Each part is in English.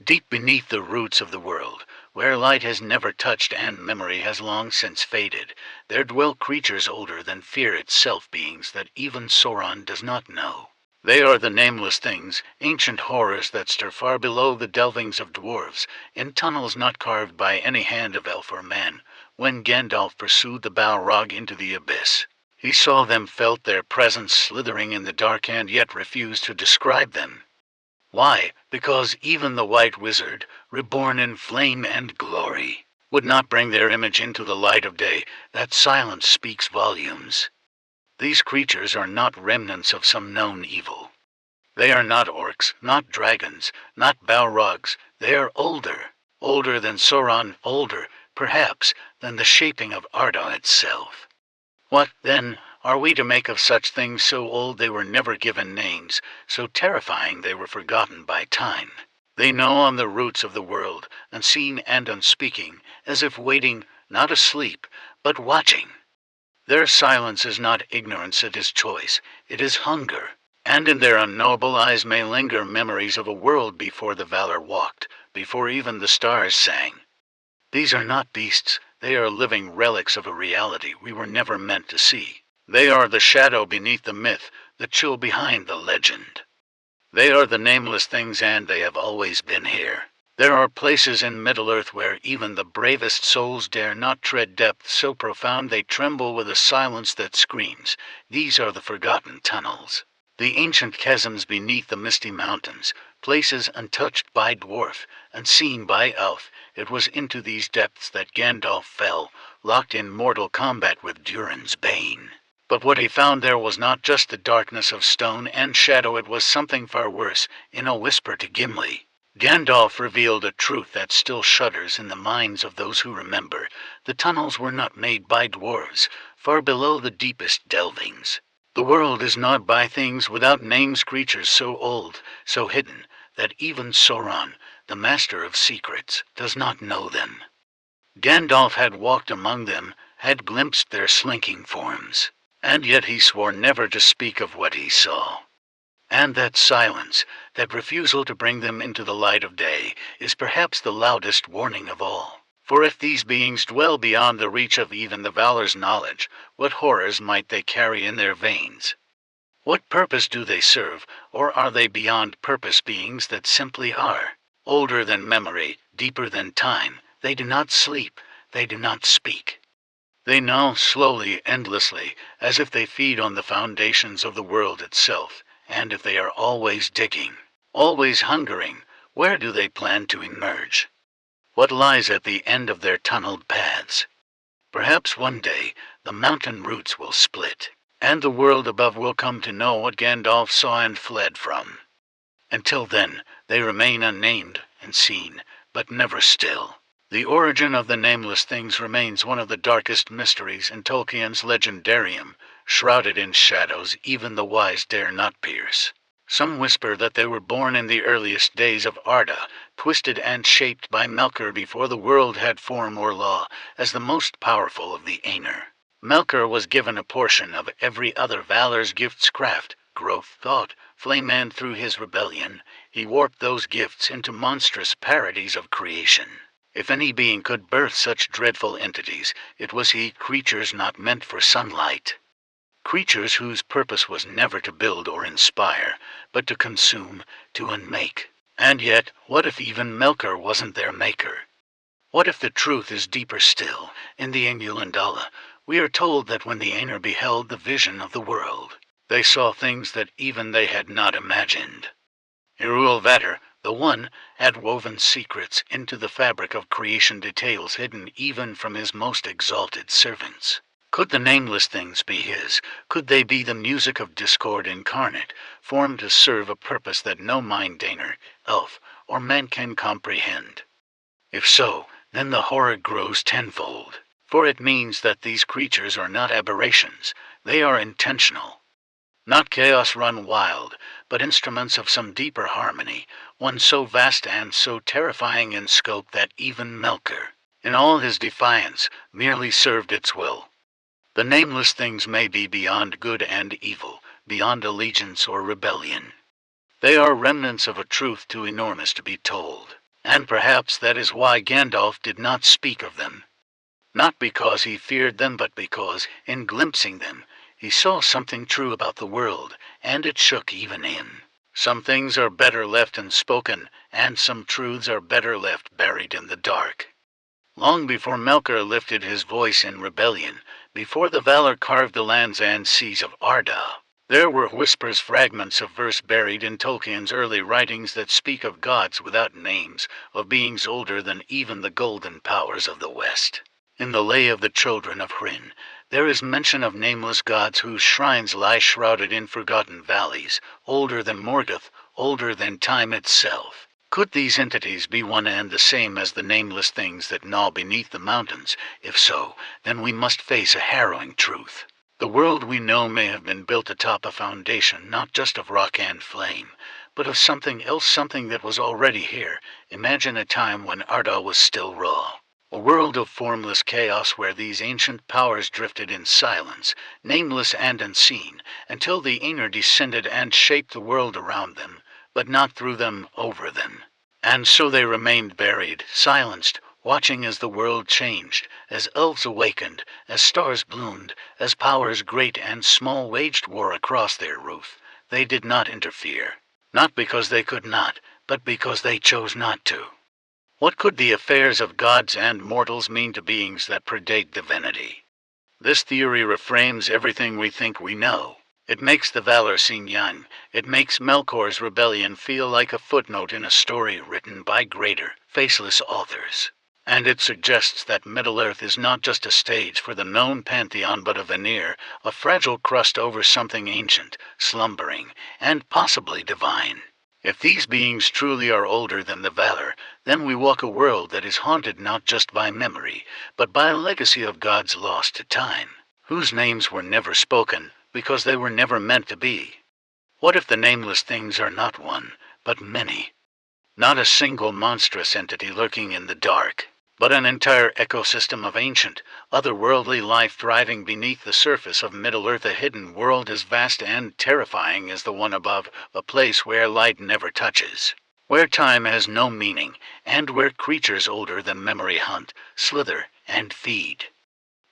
Deep beneath the roots of the world, where light has never touched and memory has long since faded, there dwell creatures older than fear itself, beings that even Sauron does not know. They are the nameless things, ancient horrors that stir far below the delvings of dwarves, in tunnels not carved by any hand of elf or man. When Gandalf pursued the Balrog into the abyss, he saw them, felt their presence slithering in the dark, and yet refused to describe them. Why? Because even the White Wizard, reborn in flame and glory, would not bring their image into the light of day. That silence speaks volumes. These creatures are not remnants of some known evil. They are not orcs, not dragons, not Balrogs. They are older than Sauron, older, perhaps, than the shaping of Arda itself. What, then, are we to make of such things so old they were never given names, so terrifying they were forgotten by time? They gnaw on the roots of the world, unseen and unspeaking, as if waiting, not asleep, but watching. Their silence is not ignorance, it is choice, it is hunger, and in their unknowable eyes may linger memories of a world before the Valar walked, before even the stars sang. These are not beasts, they are living relics of a reality we were never meant to see. They are the shadow beneath the myth, the chill behind the legend. They are the nameless things, and they have always been here. There are places in Middle-earth where even the bravest souls dare not tread, depths so profound they tremble with a silence that screams. These are the forgotten tunnels, the ancient chasms beneath the misty mountains, places untouched by dwarf, unseen by elf. It was into these depths that Gandalf fell, locked in mortal combat with Durin's bane. But what he found there was not just the darkness of stone and shadow, it was something far worse. In a whisper to Gimli, Gandalf revealed a truth that still shudders in the minds of those who remember. The tunnels were not made by dwarves, far below the deepest delvings. The world is gnawed by things without names, creatures so old, so hidden, that even Sauron, the master of secrets, does not know them. Gandalf had walked among them, had glimpsed their slinking forms, and yet he swore never to speak of what he saw. And that silence, that refusal to bring them into the light of day, is perhaps the loudest warning of all. For if these beings dwell beyond the reach of even the Valar's knowledge, what horrors might they carry in their veins? What purpose do they serve, or are they beyond purpose, beings that simply are? Older than memory, deeper than time, they do not sleep, they do not speak. They gnaw slowly, endlessly, as if they feed on the foundations of the world itself. And if they are always digging, always hungering, where do they plan to emerge? What lies at the end of their tunneled paths? Perhaps one day the mountain roots will split, and the world above will come to know what Gandalf saw and fled from. Until then, they remain unnamed and seen, but never still. The origin of the nameless things remains one of the darkest mysteries in Tolkien's Legendarium, shrouded in shadows even the wise dare not pierce. Some whisper that they were born in the earliest days of Arda, twisted and shaped by Melkor before the world had form or law, as the most powerful of the Aenir. Melkor was given a portion of every other Valar's gifts, craft, growth, thought, flame, and through his rebellion, he warped those gifts into monstrous parodies of creation. If any being could birth such dreadful entities, it was he, creatures not meant for sunlight. Creatures whose purpose was never to build or inspire, but to consume, to unmake. And yet, what if even Melkor wasn't their maker? What if the truth is deeper still? In the Ainulindala, we are told that when the Aenir beheld the vision of the world, they saw things that even they had not imagined. Iruilvatar, the One, had woven secrets into the fabric of creation, details hidden even from his most exalted servants. Could the nameless things be his? Could they be the music of discord incarnate, formed to serve a purpose that no mind Daener, elf, or man can comprehend? If so, then the horror grows tenfold, for it means that these creatures are not aberrations, they are intentional. Not chaos run wild, but instruments of some deeper harmony, one so vast and so terrifying in scope that even Melkor, in all his defiance, merely served its will. The nameless things may be beyond good and evil, beyond allegiance or rebellion. They are remnants of a truth too enormous to be told. And perhaps that is why Gandalf did not speak of them. Not because he feared them, but because, in glimpsing them, he saw something true about the world, and it shook even in. Some things are better left unspoken, and some truths are better left buried in the dark. Long before Melkor lifted his voice in rebellion, before the Valar carved the lands and seas of Arda, there were whispers, fragments of verse buried in Tolkien's early writings that speak of gods without names, of beings older than even the golden powers of the West. In the Lay of the Children of Hrin, there is mention of nameless gods whose shrines lie shrouded in forgotten valleys, older than Morgoth, older than time itself. Could these entities be one and the same as the nameless things that gnaw beneath the mountains? If so, then we must face a harrowing truth. The world we know may have been built atop a foundation not just of rock and flame, but of something else, something that was already here. Imagine a time when Arda was still raw. A world of formless chaos where these ancient powers drifted in silence, nameless and unseen, until the Aenir descended and shaped the world around them, but not through them, over them. And so they remained buried, silenced, watching as the world changed, as elves awakened, as stars bloomed, as powers great and small waged war across their roof. They did not interfere, not because they could not, but because they chose not to. What could the affairs of gods and mortals mean to beings that predate divinity? This theory reframes everything we think we know. It makes the Valar seem young. It makes Melkor's rebellion feel like a footnote in a story written by greater, faceless authors. And it suggests that Middle-earth is not just a stage for the known pantheon, but a veneer, a fragile crust over something ancient, slumbering, and possibly divine. If these beings truly are older than the Valar, then we walk a world that is haunted not just by memory, but by a legacy of gods lost to time, whose names were never spoken because they were never meant to be. What if the nameless things are not one, but many? Not a single monstrous entity lurking in the dark, but an entire ecosystem of ancient, otherworldly life thriving beneath the surface of Middle-earth, a hidden world as vast and terrifying as the one above, a place where light never touches, where time has no meaning, and where creatures older than memory hunt, slither, and feed.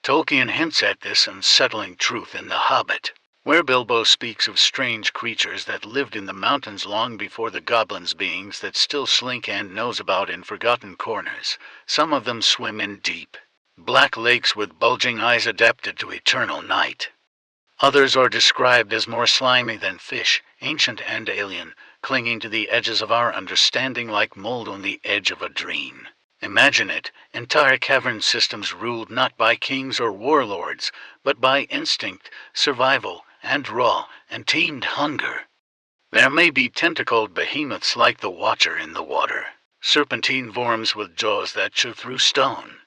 Tolkien hints at this unsettling truth in The Hobbit, where Bilbo speaks of strange creatures that lived in the mountains long before the goblins, beings that still slink and nose about in forgotten corners. Some of them swim in deep, black lakes with bulging eyes adapted to eternal night. Others are described as more slimy than fish, ancient and alien, clinging to the edges of our understanding like mold on the edge of a dream. Imagine it, entire cavern systems ruled not by kings or warlords, but by instinct, survival, and raw, untamed hunger. There may be tentacled behemoths like the Watcher in the water, serpentine worms with jaws that chew through stone,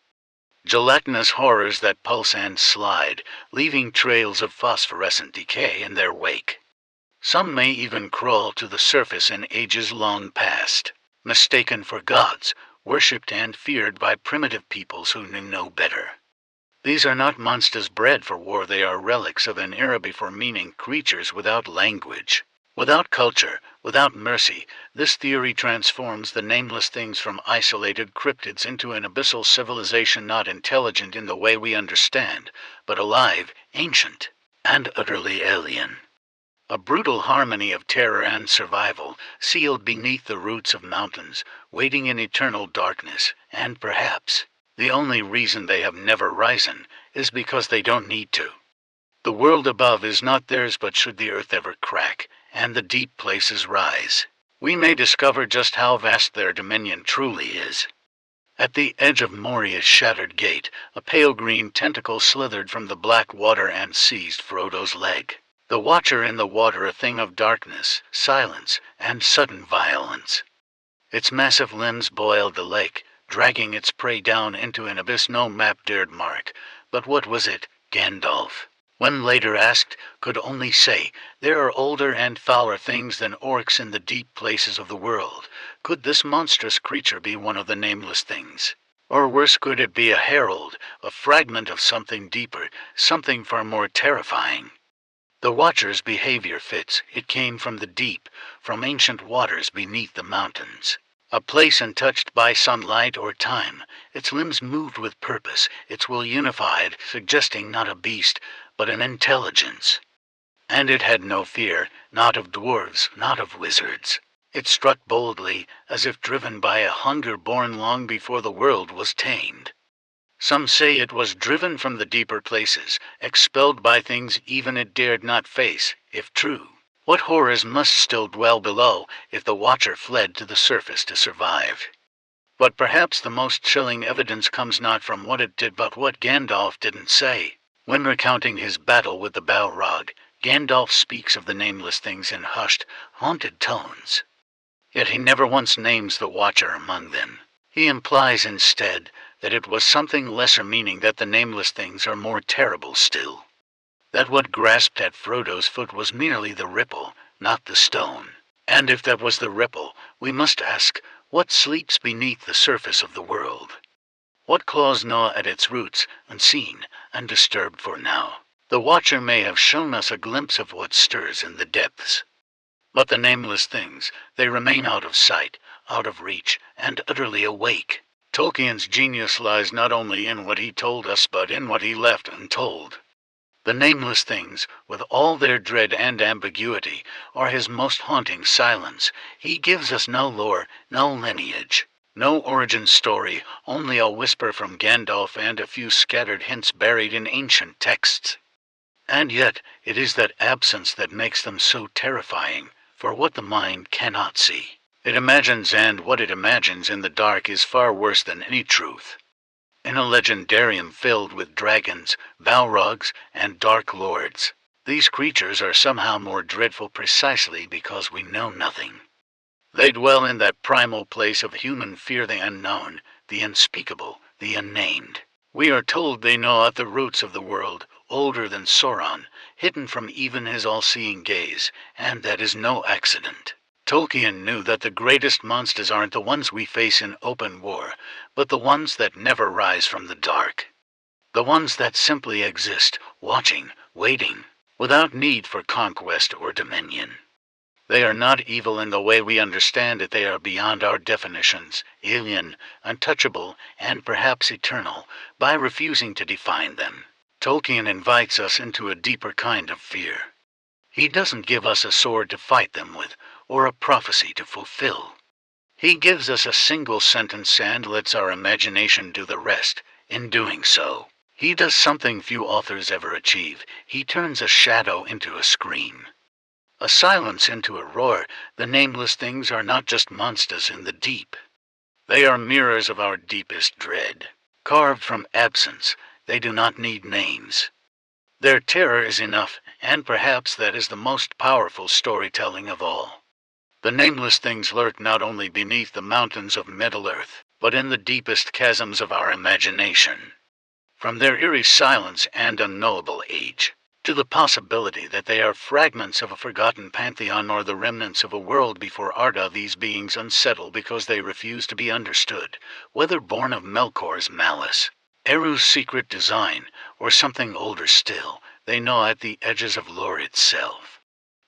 gelatinous horrors that pulse and slide, leaving trails of phosphorescent decay in their wake. Some may even crawl to the surface in ages long past, mistaken for gods, worshipped and feared by primitive peoples who knew no better. These are not monsters bred for war, they are relics of an era before meaning, creatures without language, without culture, without mercy. This theory transforms the nameless things from isolated cryptids into an abyssal civilization, not intelligent in the way we understand, but alive, ancient, and utterly alien. A brutal harmony of terror and survival, sealed beneath the roots of mountains, waiting in eternal darkness, and perhaps the only reason they have never risen is because they don't need to. The world above is not theirs, but should the earth ever crack, and the deep places rise, we may discover just how vast their dominion truly is. At the edge of Moria's shattered gate, a pale green tentacle slithered from the black water and seized Frodo's leg. The Watcher in the water, a thing of darkness, silence, and sudden violence. Its massive limbs boiled the lake, dragging its prey down into an abyss no map dared mark. But what was it? Gandalf, when later asked, could only say, there are older and fouler things than orcs in the deep places of the world. Could this monstrous creature be one of the nameless things? Or worse, could it be a herald, a fragment of something deeper, something far more terrifying? The Watcher's behavior fits. It came from the deep, from ancient waters beneath the mountains. A place untouched by sunlight or time, its limbs moved with purpose, its will unified, suggesting not a beast, but an intelligence. And it had no fear, not of dwarves, not of wizards. It struck boldly, as if driven by a hunger born long before the world was tamed. Some say it was driven from the deeper places, expelled by things even it dared not face, if true. What horrors must still dwell below, if the watcher fled to the surface to survive? But perhaps the most chilling evidence comes not from what it did but what Gandalf didn't say. When recounting his battle with the Balrog, Gandalf speaks of the nameless things in hushed, haunted tones. Yet he never once names the watcher among them. He implies instead that it was something lesser, meaning that the nameless things are more terrible still. That what grasped at Frodo's foot was merely the ripple, not the stone. And if that was the ripple, we must ask, what sleeps beneath the surface of the world? What claws gnaw at its roots, unseen, undisturbed for now? The watcher may have shown us a glimpse of what stirs in the depths. But the nameless things, they remain out of sight, out of reach, and utterly awake. Tolkien's genius lies not only in what he told us but in what he left untold. The nameless things, with all their dread and ambiguity, are his most haunting silence. He gives us no lore, no lineage, no origin story, only a whisper from Gandalf and a few scattered hints buried in ancient texts. And yet, it is that absence that makes them so terrifying, for what the mind cannot see, it imagines, and what it imagines in the dark is far worse than any truth. In a legendarium filled with dragons, balrogs, and dark lords, these creatures are somehow more dreadful precisely because we know nothing. They dwell in that primal place of human fear, the unknown, the unspeakable, the unnamed. We are told they gnaw at the roots of the world, older than Sauron, hidden from even his all-seeing gaze, and that is no accident. Tolkien knew that the greatest monsters aren't the ones we face in open war, but the ones that never rise from the dark. The ones that simply exist, watching, waiting, without need for conquest or dominion. They are not evil in the way we understand it. They are beyond our definitions, alien, untouchable, and perhaps eternal, by refusing to define them. Tolkien invites us into a deeper kind of fear. He doesn't give us a sword to fight them with, or a prophecy to fulfill. He gives us a single sentence and lets our imagination do the rest. In doing so, he does something few authors ever achieve. He turns a shadow into a scream, a silence into a roar. The nameless things are not just monsters in the deep. They are mirrors of our deepest dread. Carved from absence, they do not need names. Their terror is enough, and perhaps that is the most powerful storytelling of all. The nameless things lurk not only beneath the mountains of Middle Earth, but in the deepest chasms of our imagination. From their eerie silence and unknowable age, to the possibility that they are fragments of a forgotten pantheon or the remnants of a world before Arda, these beings unsettle because they refuse to be understood, whether born of Melkor's malice, Eru's secret design, or something older still. They gnaw at the edges of lore itself.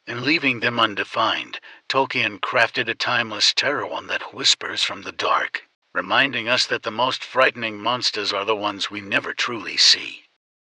In leaving them undefined, Tolkien crafted a timeless terror, one that whispers from the dark, reminding us that the most frightening monsters are the ones we never truly see.